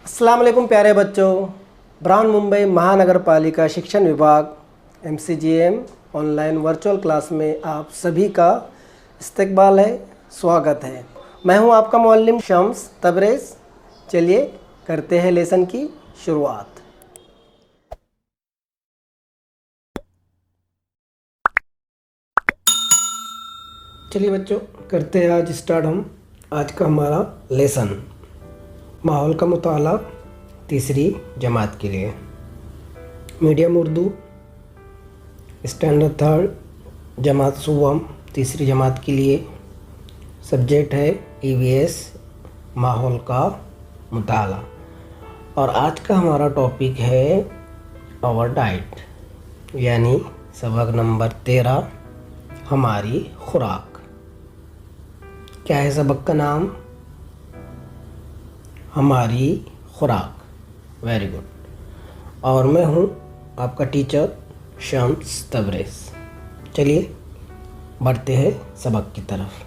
अस्सलाम वालेकुम प्यारे बच्चों। ब्राउन मुंबई महानगर पालिका शिक्षण विभाग MCGM ऑनलाइन वर्चुअल क्लास में आप सभी का इस्तकबाल है, स्वागत है। मैं हूं आपका मुअल्लिम शम्स तबरेज़। चलिए करते हैं लेसन की शुरुआत। चलिए बच्चों करते हैं आज स्टार्ट हम आज का हमारा लेसन माहौल का मुताला तीसरी जमात के लिए। मीडियम उर्दू स्टैंडर्ड थर्ड जमात सुवम तीसरी जमात के लिए। सब्जेक्ट है EVS माहौल का मुताला। और आज का हमारा टॉपिक है आवर डाइट, यानी सबक नंबर 13 हमारी खुराक। क्या है सबक का नाम? हमारी खुराक। Very good. और मैं हूँ आपका टीचर शम्स तबरेज़। चलिए बढ़ते हैं सबक की तरफ।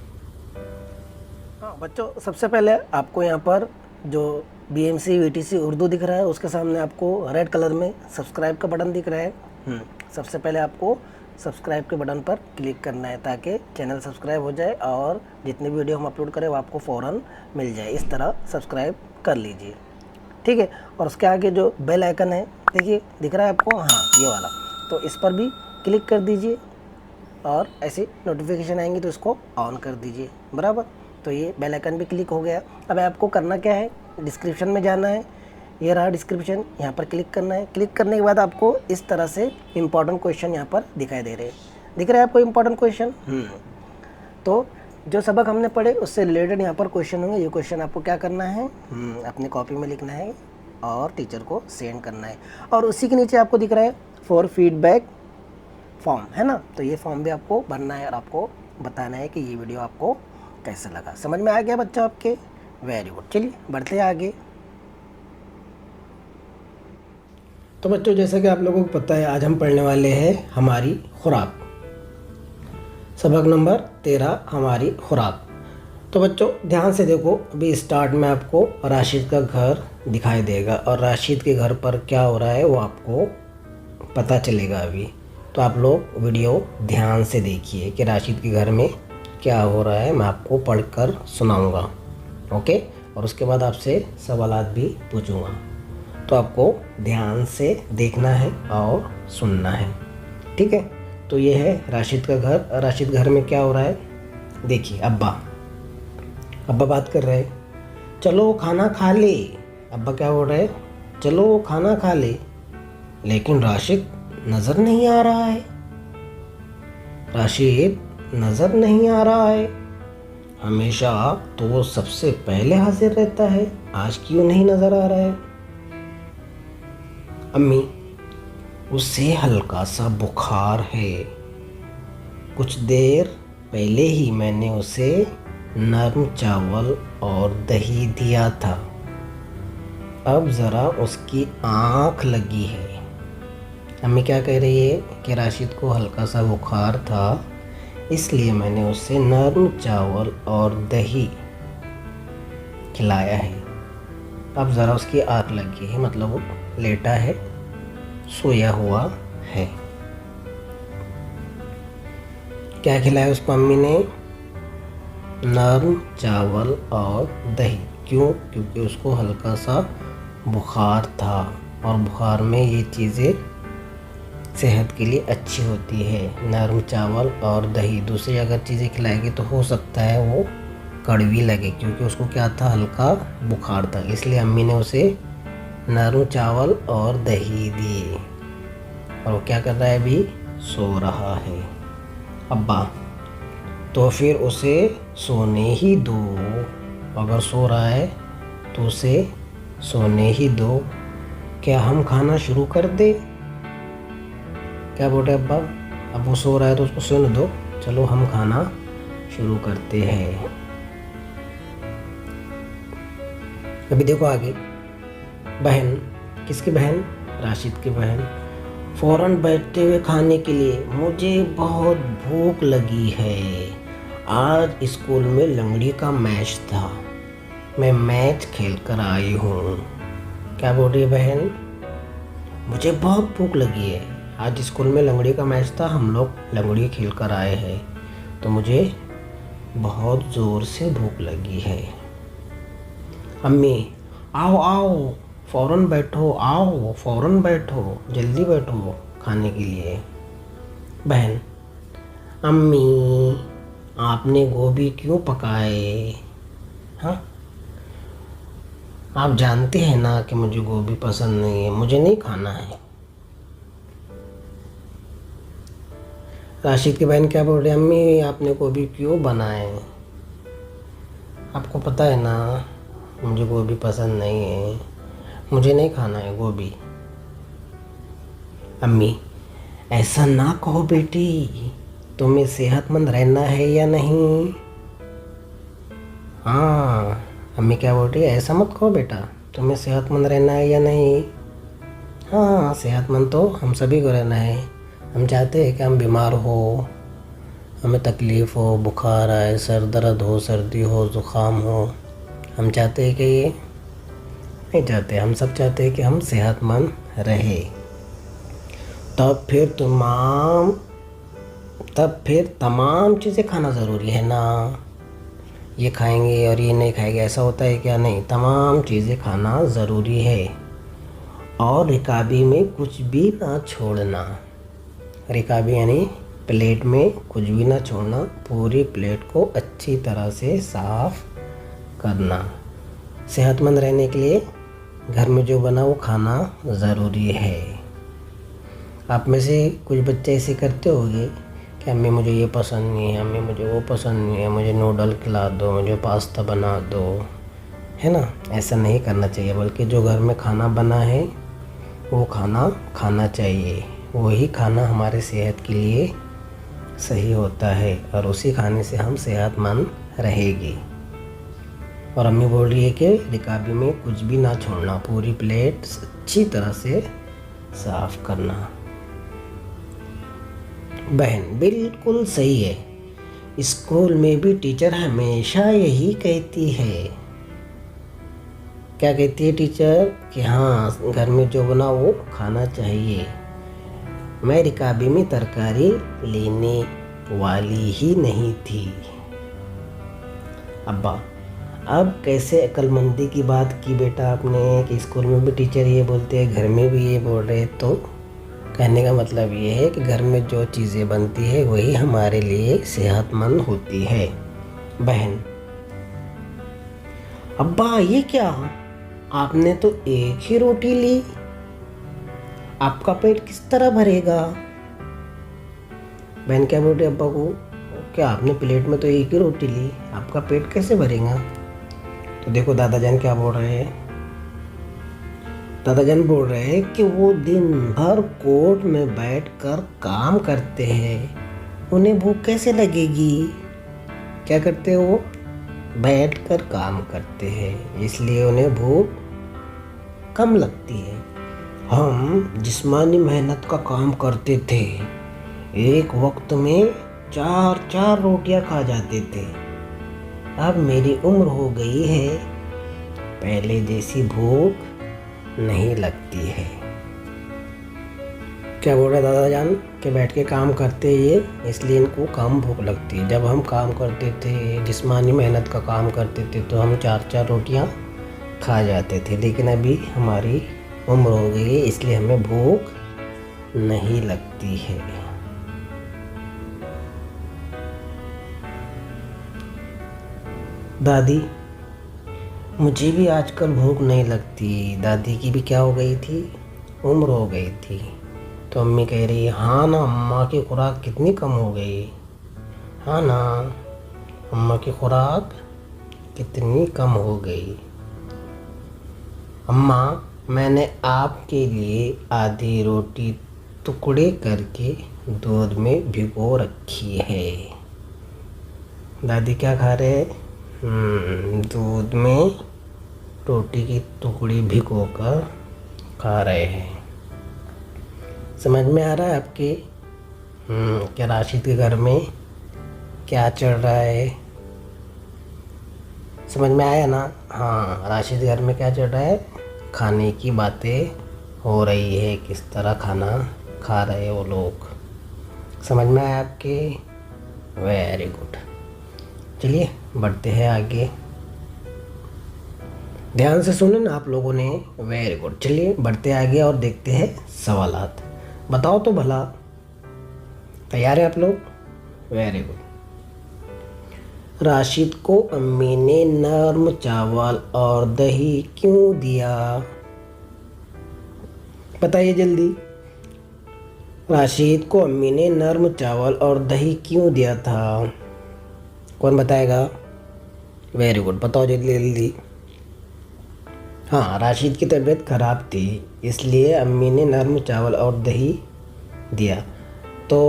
हाँ बच्चों, सबसे पहले आपको यहाँ पर जो BMC VTC उर्दू दिख रहा है उसके सामने आपको रेड कलर में सब्सक्राइब का बटन दिख रहा है। सबसे पहले आपको सब्सक्राइब के बटन पर क्लिक करना है ताकि चैनल सब्सक्राइब हो जाए और जितनी वीडियो हम अपलोड करें वो आपको फ़ौरन मिल जाए। इस तरह सब्सक्राइब कर लीजिए, ठीक है। और उसके आगे जो बेल आइकन है, देखिए दिख रहा है आपको, हाँ ये वाला, तो इस पर भी क्लिक कर दीजिए और ऐसे नोटिफिकेशन आएंगी तो इसको ऑन कर दीजिए, बराबर। तो ये बेल आइकन भी क्लिक हो गया। अब आपको करना क्या है, डिस्क्रिप्शन में जाना है, ये रहा डिस्क्रिप्शन, यहाँ पर क्लिक करना है। क्लिक करने के बाद आपको इस तरह से इम्पॉर्टेंट क्वेश्चन यहाँ पर दिखाई दे रहे हैं। दिख रहा है आपको इम्पॉर्टेंट क्वेश्चन? तो जो सबक हमने पढ़े उससे रिलेटेड यहाँ पर क्वेश्चन होंगे। ये क्वेश्चन आपको क्या करना है, अपनी कॉपी में लिखना है और टीचर को सेंड करना है। और उसी के नीचे आपको दिख रहा है फॉर फीडबैक फॉर्म, है ना। तो ये फॉर्म भी आपको भरना है और आपको बताना है कि ये वीडियो आपको कैसा लगा। समझ में आ गया बच्चा आपके? Very good. चलिए बढ़ते हैं आगे। तो बच्चों, जैसा कि आप लोगों को पता है, आज हम पढ़ने वाले हैं हमारी खुराक। सबक नंबर 13 हमारी खुराक। तो बच्चों ध्यान से देखो, अभी स्टार्ट में आपको राशिद का घर दिखाई देगा और राशिद के घर पर क्या हो रहा है वो आपको पता चलेगा अभी। तो आप लोग वीडियो ध्यान से देखिए कि राशिद के घर में क्या हो रहा है। मैं आपको पढ़कर सुनाऊंगा, ओके। और उसके बाद आपसे सवालात भी पूछूंगा, तो आपको ध्यान से देखना है और सुनना है, ठीक है। तो ये है राशिद का घर। राशिद घर में क्या हो रहा है, देखिए। अब्बा बात कर रहे हैं, चलो खाना खा ले। अब्बा क्या बोल रहे हैं, चलो खाना खा ले। लेकिन राशिद नज़र नहीं आ रहा है। राशिद नज़र नहीं आ रहा है। हमेशा तो वो सबसे पहले हाजिर रहता है, आज क्यों नहीं नज़र आ रहा है? अम्मी, उसे हल्का सा बुखार है। कुछ देर पहले ही मैंने उसे नरम चावल और दही दिया था। अब ज़रा उसकी आँख लगी है। अम्मी क्या कह रही है कि राशिद को हल्का सा बुखार था, इसलिए मैंने उसे नरम चावल और दही खिलाया है। अब ज़रा उसकी आँख लगी है, मतलब वो लेटा है, सोया हुआ है। क्या खिलाया उसको अम्मी ने? नरम चावल और दही। क्यों? क्योंकि उसको हल्का सा बुखार था और बुखार में ये चीज़ें सेहत के लिए अच्छी होती है, नरम चावल और दही। दूसरी अगर चीज़ें खिलाएगी तो हो सकता है वो कड़वी लगे, क्योंकि उसको क्या था, हल्का बुखार था। इसलिए अम्मी ने उसे नरम चावल और दही दिए। और वो क्या कर रहा है अभी? सो रहा है। अब्बा, तो फिर उसे सोने ही दो। अगर सो रहा है तो उसे सोने ही दो। क्या हम खाना शुरू कर दे? क्या बोल रहे अब्बा? अब वो सो रहा है तो उसको सोने दो, चलो हम खाना शुरू करते हैं। अभी देखो आगे। बहन, किसकी बहन? राशिद की बहन। फ़ौरन बैठते हुए खाने के लिए, मुझे बहुत भूख लगी है। आज स्कूल में लंगड़ी का मैच था, मैं मैच खेल कर आई हूँ। क्या बोल रही है बहन? मुझे बहुत भूख लगी है। आज स्कूल में लंगड़ी का मैच था, हम लोग लंगड़ी खेल कर आए हैं, तो मुझे बहुत ज़ोर से भूख लगी है। अम्मी, आओ आओ, फ़ौरन बैठो, आओ फ़ौरन बैठो, जल्दी बैठो खाने के लिए। बहन, अम्मी आपने गोभी क्यों पकाए? हाँ, आप जानते हैं ना कि मुझे गोभी पसंद नहीं है, मुझे नहीं खाना है। राशिद की बहन क्या बोल रही है? अम्मी आपने गोभी क्यों बनाए? आपको पता है ना मुझे गोभी पसंद नहीं है, मुझे नहीं खाना है गोभी। अम्मी, ऐसा ना कहो बेटी, तुम्हें सेहतमंद रहना है या नहीं? हाँ, अम्मी क्या बोल रही है? ऐसा मत कहो बेटा, तुम्हें सेहतमंद रहना है या नहीं? हाँ, सेहतमंद तो हम सभी को रहना है। हम चाहते हैं कि हम बीमार हो, हमें तकलीफ़ हो, बुखार आए, सर दर्द हो, सर्दी हो, ज़ुकाम हो, हम चाहते हैं कि ये नहीं चाहते, हम सब चाहते हैं कि हम सेहतमंद रहे। तब फिर तमाम चीज़ें खाना ज़रूरी है ना। ये खाएंगे और ये नहीं खाएंगे ऐसा होता है क्या? नहीं, तमाम चीज़ें खाना ज़रूरी है। और रिकाबी में कुछ भी ना छोड़ना। रिकाबी यानी प्लेट में कुछ भी ना छोड़ना, पूरी प्लेट को अच्छी तरह से साफ करना। सेहतमंद रहने के लिए घर में जो बना वो खाना ज़रूरी है। आप में से कुछ बच्चे ऐसे करते होंगे कि अम्मी मुझे ये पसंद नहीं है, अम्मी मुझे वो पसंद नहीं है, मुझे नूडल खिला दो, मुझे पास्ता बना दो, है ना। ऐसा नहीं करना चाहिए, बल्कि जो घर में खाना बना है वो खाना खाना चाहिए। वही खाना हमारे सेहत के लिए सही होता है और उसी खाने से हम सेहतमंद रहेंगे। और अम्मी बोल रही है कि रिकाबी में कुछ भी ना छोड़ना, पूरी प्लेट अच्छी तरह से साफ करना। बहन, बिल्कुल सही है। स्कूल में भी टीचर हमेशा यही कहती है। क्या कहती है टीचर? कि हाँ, घर में जो बना वो खाना चाहिए। मैं रिकाबी में तरकारी लेने वाली ही नहीं थी। अब्बा, अब कैसे अक्लमंदी की बात की बेटा आपने कि स्कूल में भी टीचर ये बोलते हैं, घर में भी ये बोल रहे, तो कहने का मतलब ये है कि घर में जो चीज़ें बनती है वही हमारे लिए सेहतमंद होती है। बहन, अब्बा ये क्या, आपने तो एक ही रोटी ली, आपका पेट किस तरह भरेगा? बहन क्या बोल रही है अब्बा को? क्या आपने प्लेट में तो एक ही रोटी ली, आपका पेट कैसे भरेगा? तो देखो दादाजान क्या बोल रहे हैं। दादाजान बोल रहे हैं कि वो दिन भर कोर्ट में बैठकर काम करते हैं, उन्हें भूख कैसे लगेगी? क्या करते हो? बैठकर काम करते हैं, इसलिए उन्हें भूख कम लगती है। हम जिस्मानी मेहनत का काम करते थे, एक वक्त में 4-4 रोटियां खा जाते थे। अब मेरी उम्र हो गई है, पहले जैसी भूख नहीं लगती है। क्या बोल रहे दादाजान कि बैठ के काम करते ये इसलिए इनको कम भूख लगती है। जब हम काम करते थे, जिस्मानी मेहनत का काम करते थे, तो हम 4-4 रोटियां खा जाते थे, लेकिन अभी हमारी उम्र हो गई है इसलिए हमें भूख नहीं लगती है। दादी, मुझे भी आजकल भूख नहीं लगती। दादी की भी क्या हो गई थी? उम्र हो गई थी। तो अम्मी कह रही है, हाँ ना, अम्मा की खुराक कितनी कम हो गई। हाँ ना, अम्मा की खुराक कितनी कम हो गई। अम्मा, मैंने आपके लिए आधी रोटी टुकड़े करके दूध में भिगो रखी है। दादी क्या खा रहे हैं? दूध में रोटी की टुकड़ी भिगो कर खा रहे हैं। समझ में आ रहा है आपके? क्या राशिद के घर में क्या चल रहा है? समझ में आया ना? हाँ, राशिद के घर में क्या चल रहा है? खाने की बातें हो रही है, किस तरह खाना खा रहे वो लोग। समझ में आया आपके? Very good. चलिए बढ़ते हैं आगे। ध्यान से सुने ना आप लोगों ने। Very good. चलिए बढ़ते आगे और देखते हैं सवालात। बताओ तो भला, तैयार है आप लोग? Very good. राशिद को अम्मी ने नरम चावल और दही क्यों दिया? बताइए जल्दी। राशिद को अम्मी ने नरम चावल और दही क्यों दिया था? कौन बताएगा? वेरी गुड, बताओ जल्दी जल्दी। हाँ, राशिद की तबीयत खराब थी इसलिए अम्मी ने नरम चावल और दही दिया। तो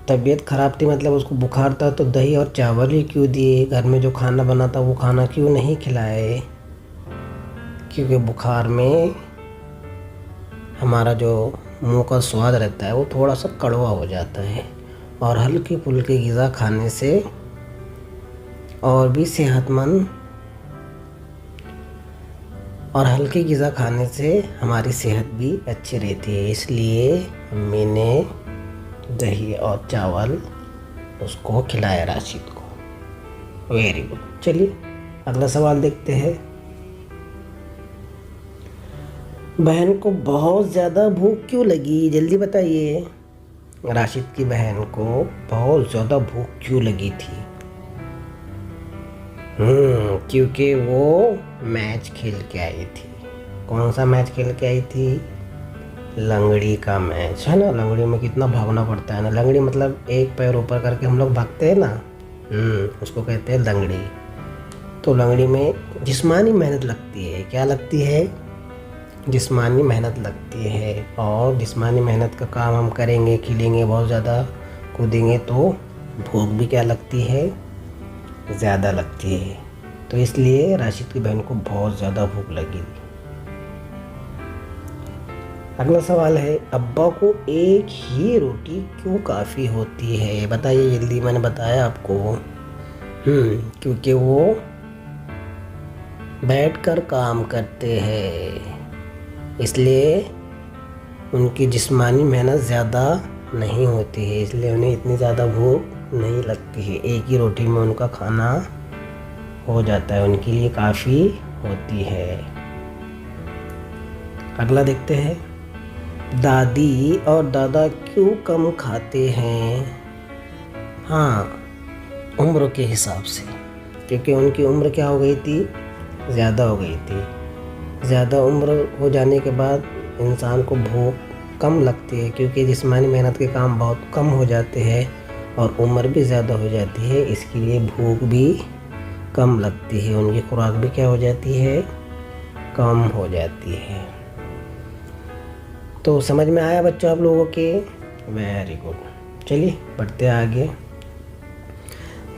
तबीयत ख़राब थी मतलब उसको बुखार था, तो दही और चावल ही क्यों दिए? घर में जो खाना बना था वो खाना क्यों नहीं खिलाए? क्योंकि बुखार में हमारा जो मुंह का स्वाद रहता है वो थोड़ा सा कड़वा हो जाता है, और हल्की फुल्की ग़िज़ा खाने से और भी सेहतमंद और हल्की ग़िज़ा खाने से हमारी सेहत भी अच्छी रहती है। इसलिए अम्मी ने दही और चावल उसको खिलाया राशिद को। Very good. चलिए अगला सवाल देखते हैं। बहन को बहुत ज़्यादा भूख क्यों लगी? जल्दी बताइए। राशिद की बहन को बहुत ज़्यादा भूख क्यों लगी थी? क्योंकि वो मैच खेल के आई थी। कौन सा मैच खेल के आई थी? लंगड़ी का मैच, है ना। लंगड़ी में कितना भागना पड़ता है ना। लंगड़ी मतलब एक पैर ऊपर करके हम लोग भागते हैं ना, उसको कहते हैं लंगड़ी। तो लंगड़ी में जिस्मानी मेहनत लगती है। क्या लगती है? जिस्मानी मेहनत लगती है। और जिस्मानी मेहनत का काम हम करेंगे, खेलेंगे, बहुत ज़्यादा कूदेंगे तो भूख भी क्या लगती है? ज़्यादा लगती है। तो इसलिए राशिद की बहन को बहुत ज़्यादा भूख लगी। अगला सवाल है, अब्बा को एक ही रोटी क्यों काफ़ी होती है? बताइए जल्दी। मैंने बताया आपको, क्योंकि वो बैठकर काम करते हैं, इसलिए उनकी जिस्मानी मेहनत ज़्यादा नहीं होती है, इसलिए उन्हें इतनी ज़्यादा भूख नहीं लगती है। एक ही रोटी में उनका खाना हो जाता है, उनके लिए काफ़ी होती है। अगला देखते हैं, दादी और दादा क्यों कम खाते हैं? हाँ, उम्र के हिसाब से, क्योंकि उनकी उम्र क्या हो गई थी? ज़्यादा हो गई थी। ज़्यादा उम्र हो जाने के बाद इंसान को भूख कम लगती है, क्योंकि जिस्मानी मेहनत के काम बहुत कम हो जाते हैं और उम्र भी ज़्यादा हो जाती है, इसके लिए भूख भी कम लगती है। उनकी खुराक भी क्या हो जाती है? कम हो जाती है। तो समझ में आया बच्चों आप लोगों के? Very good. चलिए बढ़ते आगे,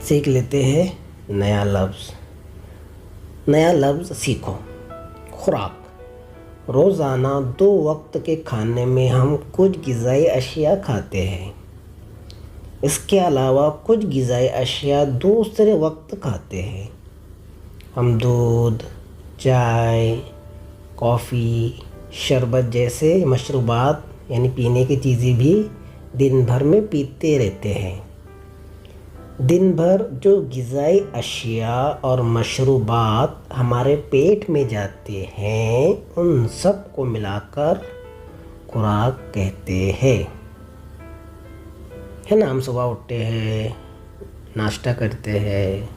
सीख लेते हैं नया लफ्ज़। नया लफ्ज़ सीखो, खुराक। रोज़ाना 2 वक्त के खाने में हम कुछ ग़िज़ाई अशिया खाते हैं। इसके अलावा कुछ ग़िज़ाई अशिया दूसरे वक्त खाते हैं। हम दूध, चाय, कॉफ़ी, शरबत जैसे मशरूबात यानी पीने की चीज़ें भी दिन भर में पीते रहते हैं। दिन भर जो ग़िज़ाई अशिया और मशरूबात हमारे पेट में जाते हैं, उन सब को मिलाकर खुराक कहते हैं, है ना। हम सुबह उठते हैं, नाश्ता करते हैं,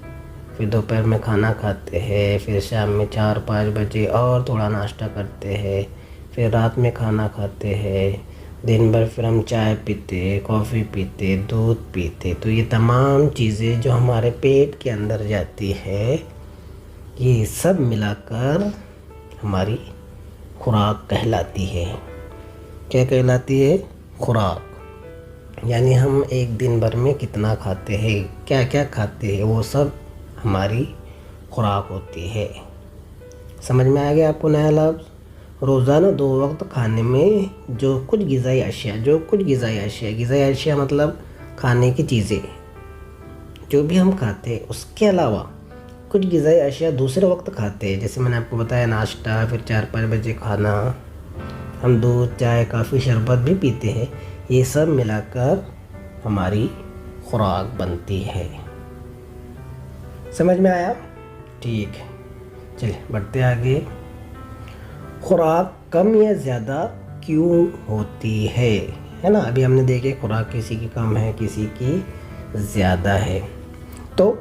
फिर दोपहर में खाना खाते हैं, फिर शाम में 4-5 बजे और थोड़ा नाश्ता करते हैं, फिर रात में खाना खाते हैं, दिन भर फिर हम चाय पीते, कॉफ़ी पीते, दूध पीते। तो ये तमाम चीज़ें जो हमारे पेट के अंदर जाती है, ये सब मिलाकर हमारी खुराक कहलाती है। क्या कहलाती है? खुराक। यानी हम एक दिन भर में कितना खाते हैं, क्या क्या खाते हैं, वो सब हमारी खुराक होती है। समझ में आ गया आपको नया लफ्ज़? रोज़ाना 2 वक्त खाने में जो कुछ ग़िज़ाई अशिया, ग़िज़ाई अशिया मतलब खाने की चीज़ें जो भी हम खाते हैं, उसके अलावा कुछ ग़िज़ाई अशिया दूसरे वक्त खाते हैं, जैसे मैंने आपको बताया नाश्ता, फिर 4-5 बजे खाना, हम दूध, चाय, काफ़ी, शरबत भी पीते हैं। ये सब मिलाकर हमारी खुराक बनती है। समझ में आया? ठीक है, चलिए बढ़ते आगे। खुराक कम या ज़्यादा क्यों होती है ना? अभी हमने देखे खुराक किसी की कम है, किसी की ज़्यादा है। तो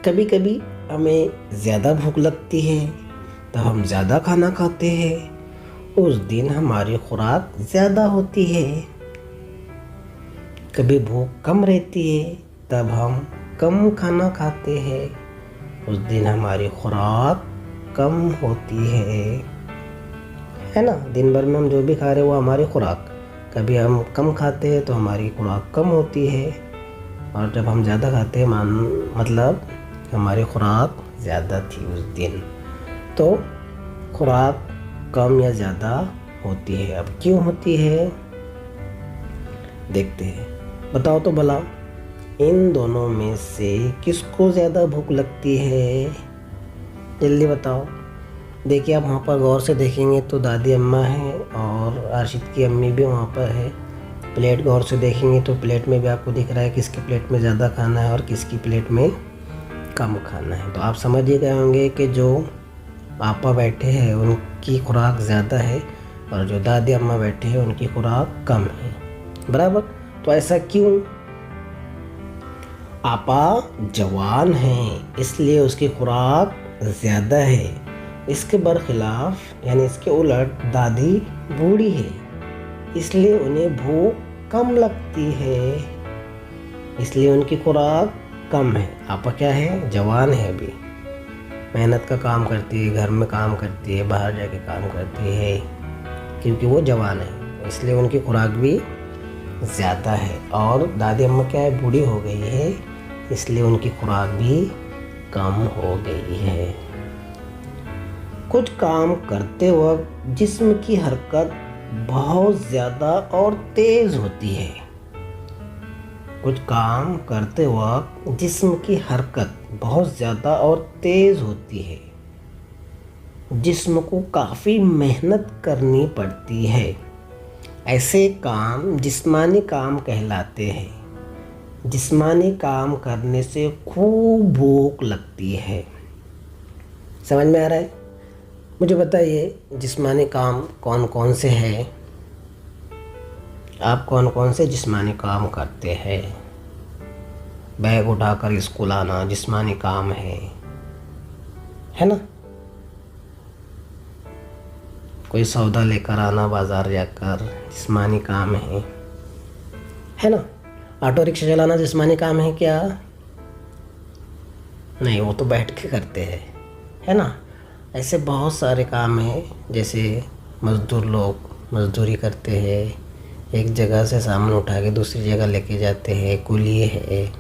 कभी कभी हमें ज़्यादा भूख लगती है तो हम ज़्यादा खाना खाते हैं, उस दिन हमारी खुराक ज़्यादा होती है। कभी भूख कम रहती है तब हम कम खाना खाते हैं, उस दिन हमारी खुराक कम होती है ना? दिन भर में हम जो भी खा रहे हैं वो हमारी खुराक, कभी हम कम खाते हैं तो हमारी खुराक कम होती है, और जब हम ज़्यादा खाते हैं मतलब हमारी खुराक ज़्यादा थी उस दिन। तो खुराक कम या ज़्यादा होती है। अब क्यों होती है देखते हैं। बताओ तो भला, इन दोनों में से किसको ज़्यादा भूख लगती है? जल्दी बताओ। देखिए, आप वहाँ पर गौर से देखेंगे तो दादी अम्मा है और अर्शित की अम्मी भी वहाँ पर है। प्लेट गौर से देखेंगे तो प्लेट में भी आपको दिख रहा है किसकी प्लेट में ज़्यादा खाना है और किसकी प्लेट में कम खाना है। तो आप समझ ही गए होंगे कि जो पापा बैठे हैं उनकी खुराक ज़्यादा है और जो दादी अम्मा बैठे हैं उनकी खुराक कम है, बराबर। तो ऐसा क्यों? पापा जवान हैं इसलिए उसकी खुराक ज़्यादा है, इसके बरखिलाफ यानी इसके उलट दादी बूढ़ी है इसलिए उन्हें भूख कम लगती है, इसलिए उनकी खुराक कम है। आपा क्या है? जवान है, अभी मेहनत का काम करती है, घर में काम करती है, बाहर जाके काम करती है, क्योंकि वो जवान है इसलिए उनकी खुराक भी ज़्यादा है। और दादी अम्मा क्या है? बूढ़ी हो गई है इसलिए उनकी खुराक भी कम हो गई है। कुछ काम करते वक्त जिस्म की हरकत बहुत ज़्यादा और तेज़ होती है। कुछ काम करते वक्त जिस्म की हरकत बहुत ज़्यादा और तेज़ होती है, जिस्म को काफ़ी मेहनत करनी पड़ती है। ऐसे काम जिस्मानी काम कहलाते हैं। जिस्मानी काम करने से खूब भूख लगती है। समझ में आ रहा है? मुझे बताइए, जिस्मानी काम कौन कौन से हैं? आप कौन कौन से जिस्मानी काम करते हैं? बैग उठाकर स्कूल आना जिस्मानी काम है ना? कोई सौदा लेकर आना बाज़ार जाकर जिस्मानी काम है ना? ऑटो रिक्शा चलाना जिस्मानी काम है क्या? नहीं, वो तो बैठ के करते हैं, है ना? ऐसे बहुत सारे काम हैं, जैसे मज़दूर लोग मज़दूरी करते हैं, एक जगह से सामान उठा के दूसरी जगह लेके जाते हैं, कुली है,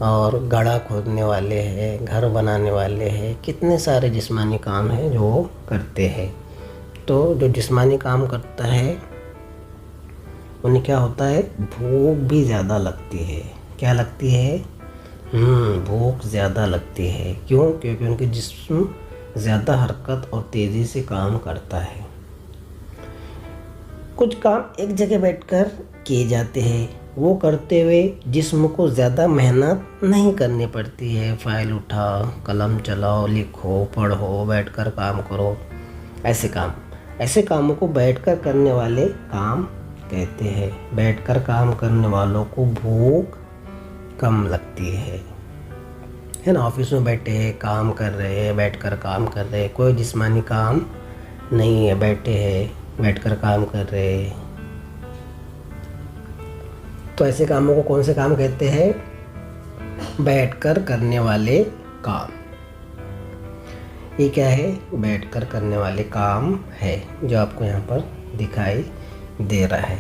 और गड्ढा खोदने वाले हैं, घर बनाने वाले हैं, कितने सारे जिस्मानी काम हैं जो वो करते हैं। तो जो जिस्मानी काम करता है उन्हें क्या होता है? भूख भी ज़्यादा लगती है। क्या लगती है? भूख ज़्यादा लगती है। क्यों? क्योंकि उनके जिस्म ज़्यादा हरकत और तेज़ी से काम करता है। कुछ काम एक जगह बैठकर किए जाते हैं, वो करते हुए जिस्म को ज़्यादा मेहनत नहीं करनी पड़ती है। फाइल उठाओ, कलम चलाओ, लिखो, पढ़ो, बैठकर काम करो, ऐसे कामों को बैठकर करने वाले काम कहते हैं। बैठकर काम करने वालों को भूख कम लगती है ना? ऑफिस में बैठे हैं, काम कर रहे हैं, बैठकर काम कर रहे हैं, कोई जिस्मानी काम नहीं है, बैठे हैं, बैठकर काम कर रहे हैं। तो ऐसे कामों को कौन से काम कहते हैं? बैठकर करने वाले काम। ये क्या है? बैठकर करने वाले काम है, जो आपको यहाँ पर दिखाई दे रहा है।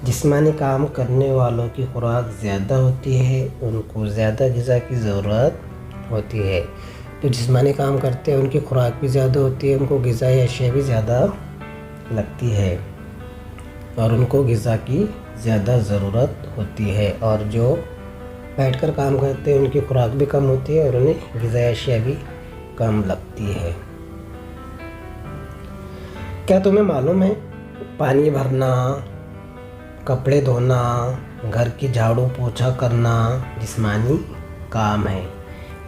जिस्मानी काम करने वालों की खुराक ज़्यादा होती है, उनको ज़्यादा ग़िज़ा की ज़रूरत होती है। जो जिस्मानी काम करते हैं उनकी खुराक भी ज़्यादा होती है, उनको ग़िज़ाई अशिया भी ज़्यादा लगती है और उनको ग़िज़ा की ज़्यादा ज़रूरत होती है। और जो बैठकर काम करते हैं उनकी खुराक भी कम होती है और उन्हें ग़िज़ाई अशिया भी कम लगती है। क्या तुम्हें मालूम है, पानी भरना, कपड़े धोना, घर की झाड़ू पोछा करना जिस्मानी काम है।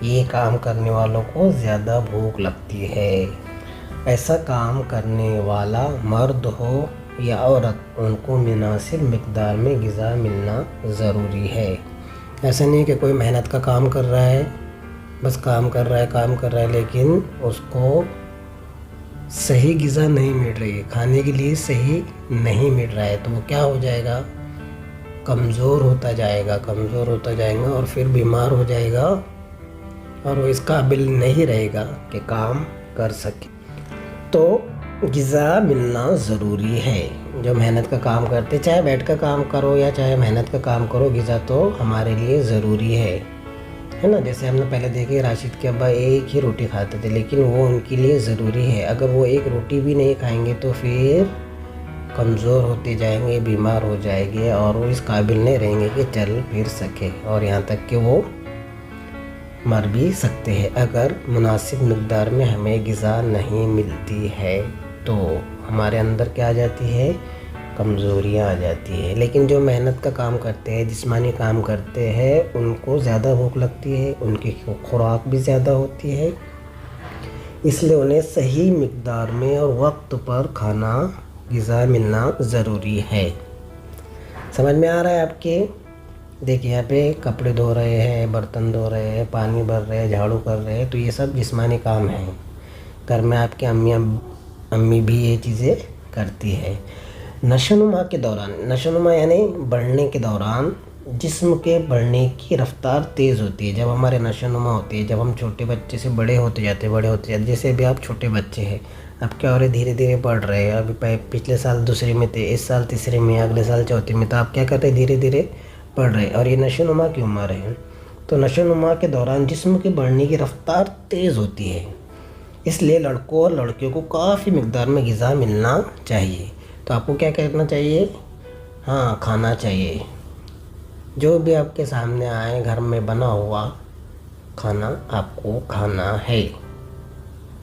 ये काम करने वालों को ज़्यादा भूख लगती है। ऐसा काम करने वाला मर्द हो या औरत, उनको मुनासिब मिक़दार में ग़िज़ा मिलना ज़रूरी है। ऐसा नहीं है कि कोई मेहनत का काम कर रहा है, बस काम कर रहा है लेकिन उसको सही ग़िज़ा नहीं मिल रही है, खाने के लिए सही नहीं मिल रहा है, तो वो क्या हो जाएगा, कमज़ोर होता जाएगा और फिर बीमार हो जाएगा और वो इस काबिल नहीं रहेगा कि काम कर सके। तो ग़िज़ा मिलना ज़रूरी है। जो मेहनत का काम करते, चाहे बैठ कर काम करो या चाहे मेहनत का काम करो, ग़िज़ा तो हमारे लिए ज़रूरी है ना। जैसे हमने पहले देखे, राशिद के अब्बा एक ही रोटी खाते थे, लेकिन वो उनके लिए ज़रूरी है। अगर वो एक रोटी भी नहीं खाएंगे तो फिर कमज़ोर होते जाएंगे, बीमार हो जाएंगे और वो इस काबिल नहीं रहेंगे कि चल फिर सके, और यहाँ तक कि वो मर भी सकते हैं अगर मुनासिब मिक़दार में हमें ग़िज़ा नहीं मिलती है। तो हमारे अंदर क्या आ जाती है, कमज़ोरियाँ आ जाती है। लेकिन जो मेहनत का काम करते हैं, जिस्मानी काम करते हैं, उनको ज़्यादा भूख लगती है, उनकी खुराक भी ज़्यादा होती है, इसलिए उन्हें सही मिक़दार में और वक्त पर खाना, ग़िज़ा मिलना ज़रूरी है। समझ में आ रहा है आपके? देखिए यहाँ पे कपड़े धो रहे हैं, बर्तन धो रहे हैं, पानी भर रहे हैं, झाड़ू कर रहे हैं, तो ये सब जिस्मानी काम है। घर में आपकी अम्मी भी ये चीज़ें करती है। नशोनुमा के दौरान, नशोनुमा यानी बढ़ने के दौरान, जिस्म के बढ़ने की रफ्तार तेज़ होती है। जब हमारे नशोनुमा होती है, जब हम छोटे बच्चे से बड़े होते जाते, जैसे अभी आप छोटे बच्चे हैं, अब क्या हो रहे, धीरे धीरे बढ़ रहे हैं। अभी पिछले साल दूसरे में थे, इस साल तीसरे में, अगले साल चौथे में, तो आप क्या कर रहे हैं, धीरे धीरे बढ़ रहे हैं। और ये नशोनुमा की उम्र है। तो नशोनुमा के दौरान जिस्म के बढ़ने की रफ्तार तेज़ होती है, इसलिए लड़कों और लड़कियों को काफ़ी मिक़दार में ग़िज़ा मिलना चाहिए। तो आपको क्या करना चाहिए, हाँ, खाना चाहिए। जो भी आपके सामने आए, घर में बना हुआ खाना आपको खाना है।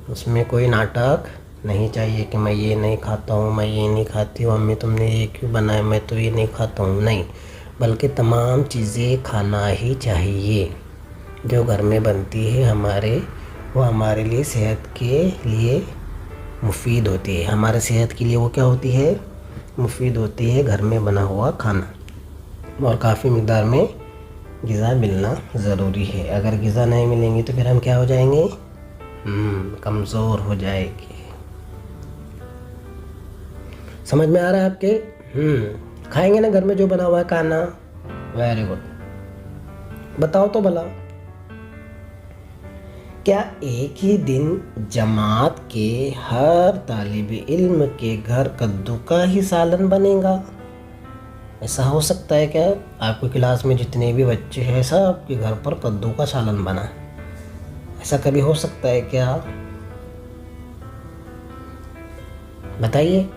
उसमें कोई नाटक नहीं चाहिए कि मैं ये नहीं खाता हूँ, मैं ये नहीं खाती हूँ, मम्मी तुमने ये क्यों बनाया, मैं तो ये नहीं खाता हूँ, नहीं। बल्कि तमाम चीज़ें खाना ही चाहिए जो घर में बनती है हमारे, वो हमारे लिए सेहत के लिए मुफीद होती है। हमारे सेहत के लिए वो क्या होती है, मुफीद होती है घर में बना हुआ खाना। और काफ़ी मिक़दार में ग़िज़ा मिलना ज़रूरी है। अगर ग़िज़ा नहीं मिलेंगी तो फिर हम क्या हो जाएंगे, कमज़ोर हो जाएंगे। समझ में आ रहा है आपके? खाएंगे ना घर में जो बना हुआ है खाना, वेरी गुड। बताओ तो भला, क्या एक ही दिन जमात के हर तालिबे इल्म के घर कद्दू का ही सालन बनेगा? ऐसा हो सकता है क्या? आपकी क्लास में जितने भी बच्चे हैं, सब आपके घर पर कद्दू का सालन बना, ऐसा कभी हो सकता है क्या? बताइए।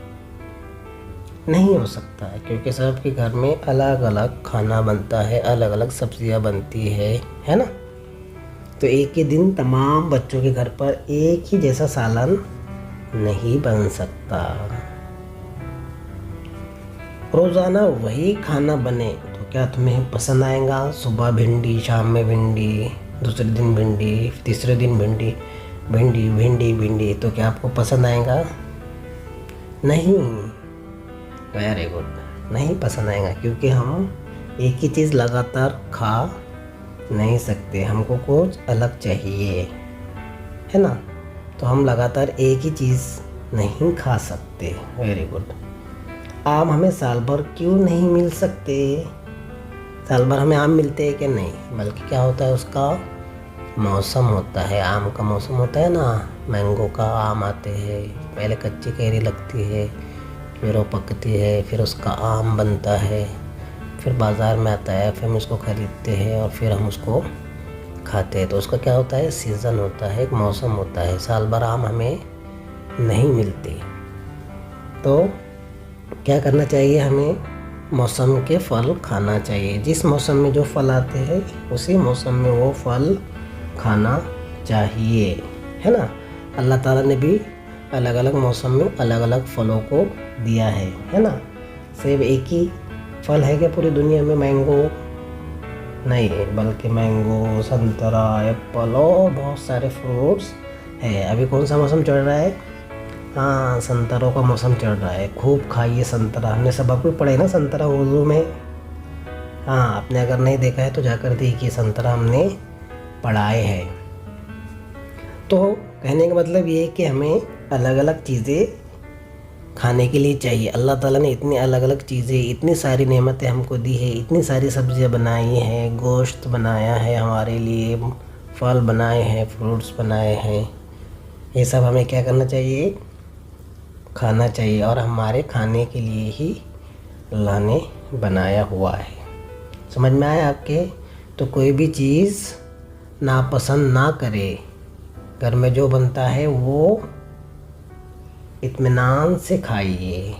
नहीं हो सकता है, क्योंकि सबके घर में अलग अलग खाना बनता है, अलग अलग सब्जियां बनती है ना। तो एक ही दिन तमाम बच्चों के घर पर एक ही जैसा सालन नहीं बन सकता। रोज़ाना वही खाना बने तो क्या तुम्हें पसंद आएगा? सुबह भिंडी, शाम में भिंडी, दूसरे दिन भिंडी, तीसरे दिन भिंडी, भिंडी भिंडी भिंडी, तो क्या आपको पसंद आएगा? नहीं, वेरी गुड, नहीं पसंद आएगा, क्योंकि हम एक ही चीज़ लगातार खा नहीं सकते, हमको कुछ अलग चाहिए, है ना। तो हम लगातार एक ही चीज़ नहीं खा सकते। Very good. आम हमें साल भर क्यों नहीं मिल सकते? साल भर हमें आम मिलते हैं कि नहीं, बल्कि क्या होता है, उसका मौसम होता है, आम का मौसम होता है ना। मैंगो का आम आते हैं, पहले कच्ची कैरी लगती है, फिर वो पकती है, फिर उसका आम बनता है, फिर बाज़ार में आता है, फिर हम उसको ख़रीदते हैं और फिर हम उसको खाते हैं। तो उसका क्या होता है, सीज़न होता है, एक मौसम होता है। साल भर आम हमें नहीं मिलते। तो क्या करना चाहिए हमें, मौसम के फल खाना चाहिए। जिस मौसम में जो फल आते हैं उसी मौसम में वो फल खाना चाहिए, है ना। अल्लाह ताला ने भी अलग अलग मौसम में अलग अलग फलों को दिया है ना। सिर्फ एक ही फल है क्या पूरी दुनिया में, मैंगो नहीं, बल्कि मैंगो, संतरा, एप्पल और बहुत सारे फ्रूट्स है। अभी कौन सा मौसम चल रहा है? हाँ, संतरों का मौसम चल रहा है। खूब खाइए संतरा। हमने सबक भी पढ़े ना संतरा उर्दू में। हाँ, आपने अगर नहीं देखा है तो जाकर देखिए, संतरा हमने पढ़ाए हैं। तो कहने का मतलब ये है कि हमें अलग अलग चीज़ें खाने के लिए चाहिए। अल्लाह ताला ने इतनी अलग अलग चीज़ें, इतनी सारी नेमतें हमको दी है, इतनी सारी सब्जियां बनाई हैं, गोश्त बनाया है हमारे लिए, फल बनाए हैं, फ्रूट्स बनाए हैं। ये सब हमें क्या करना चाहिए? खाना चाहिए। और हमारे खाने के लिए ही अल्लाह ने बनाया हुआ है। समझ में आया आपके? तो कोई भी चीज़ नापसंद ना करे। घर में जो बनता है वो इत्मीनान से खाइए,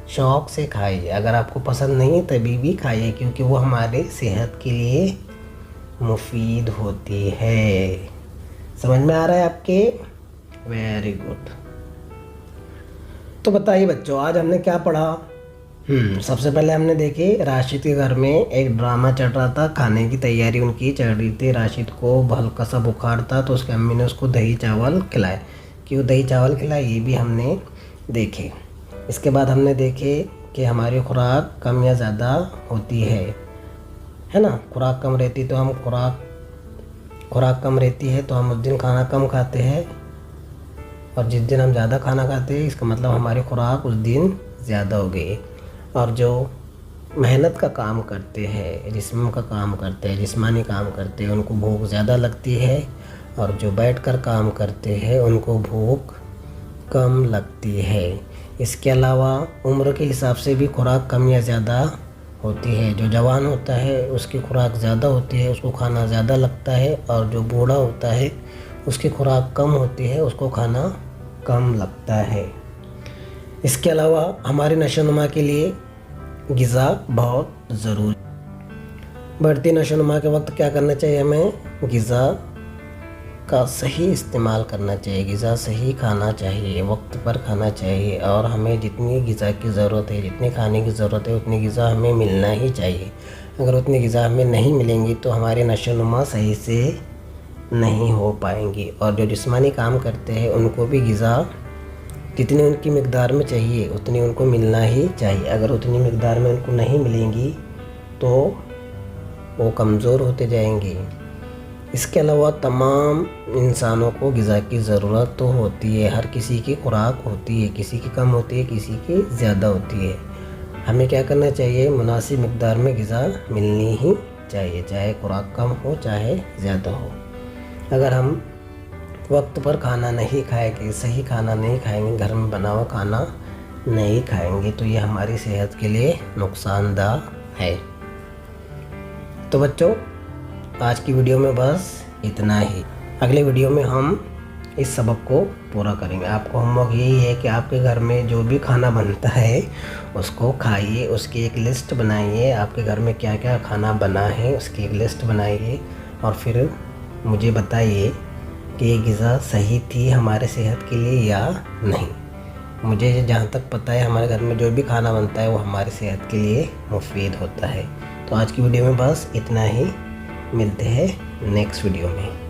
शौक़ से खाइए। अगर आपको पसंद नहीं है तभी भी खाइए, क्योंकि वो हमारे सेहत के लिए मुफीद होती है। समझ में आ रहा है आपके? Very good. तो बताइए बच्चों, आज हमने क्या पढ़ा? सबसे पहले हमने देखे राशिद के घर में एक ड्रामा चल रहा था, खाने की तैयारी उनकी चल रही थी। राशिद को हल्का सा बुखार था तो उसकी अम्मी ने उसको दही चावल खिलाए। क्यों दही चावल खिलाए ये भी हमने देखे। इसके बाद हमने देखे कि हमारी खुराक कम या ज़्यादा होती है ना। खुराक कम रहती तो हम खुराक कम रहती है तो हम उस दिन खाना कम खाते हैं, और जिस दिन हम ज़्यादा खाना खाते हैं इसका मतलब हमारी खुराक उस दिन ज़्यादा हो गई। और जो मेहनत का काम करते हैं, जिस्म का काम करते हैं, जिस्मानी काम करते हैं, उनको भूख ज़्यादा लगती है, और जो बैठकर काम करते हैं उनको भूख कम लगती है। इसके अलावा उम्र के हिसाब से भी खुराक कम या ज़्यादा होती है। जो जवान होता है उसकी खुराक ज़्यादा होती है, उसको खाना ज़्यादा लगता है, और जो बूढ़ा होता है उसकी खुराक कम होती है, उसको खाना कम लगता है। इसके अलावा हमारे नशोनुमा के लिए ग़िज़ा बहुत ज़रूरी। बढ़ती नशोनुमा के वक्त क्या करना चाहिए? हमें ग़िज़ा का सही इस्तेमाल करना चाहिए, ग़िज़ा सही खाना चाहिए, वक्त पर खाना चाहिए। और हमें जितनी ग़िज़ा की ज़रूरत है, जितनी खाने की ज़रूरत है, उतनी ग़िज़ा हमें मिलना ही चाहिए। अगर उतनी ग़िज़ा हमें नहीं मिलेंगी तो हमारे नशोनुमा सही से नहीं हो पाएंगी। और जो जिस्मानी काम करते हैं उनको भी ग़िज़ा जितनी उनकी मिक़दार में चाहिए उतनी उनको मिलना ही चाहिए। अगर उतनी मिक़दार में उनको नहीं मिलेंगी तो वो कमज़ोर होते जाएंगे। इसके अलावा तमाम इंसानों को ग़िज़ा की ज़रूरत तो होती है। हर किसी की खुराक होती है, किसी की कम होती है, किसी की ज़्यादा होती है। हमें क्या करना चाहिए? मुनासिब मिक़दार में ग़िज़ा मिलनी ही चाहिए, चाहे खुराक कम हो चाहे ज़्यादा हो। अगर हम वक्त पर खाना नहीं खाएंगे, सही खाना नहीं खाएंगे, घर में बना हुआ खाना नहीं खाएंगे तो ये हमारी सेहत के लिए नुकसानदा है। तो बच्चों, आज की वीडियो में बस इतना ही। अगले वीडियो में हम इस सबक को पूरा करेंगे। आपको होमवर्क यही है कि आपके घर में जो भी खाना बनता है उसको खाइए, उसकी एक लिस्ट बनाइए। आपके घर में क्या क्या खाना बना है उसकी एक लिस्ट बनाइए, और फिर मुझे बताइए कि ये ग़िज़ा सही थी हमारे सेहत के लिए या नहीं। मुझे जहाँ तक पता है हमारे घर में जो भी खाना बनता है वो हमारी सेहत के लिए मुफीद होता है। तो आज की वीडियो में बस इतना ही। मिलते हैं नेक्स्ट वीडियो में।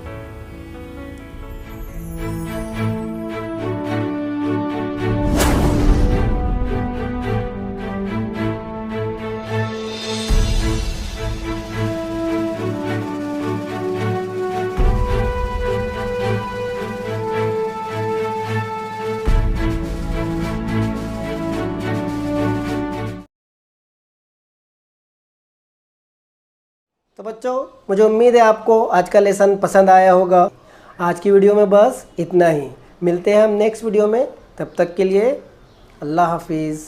तो बच्चों, मुझे उम्मीद है आपको आज का लेसन पसंद आया होगा। आज की वीडियो में बस इतना ही। मिलते हैं हम नेक्स्ट वीडियो में। तब तक के लिए अल्लाह हाफिज़।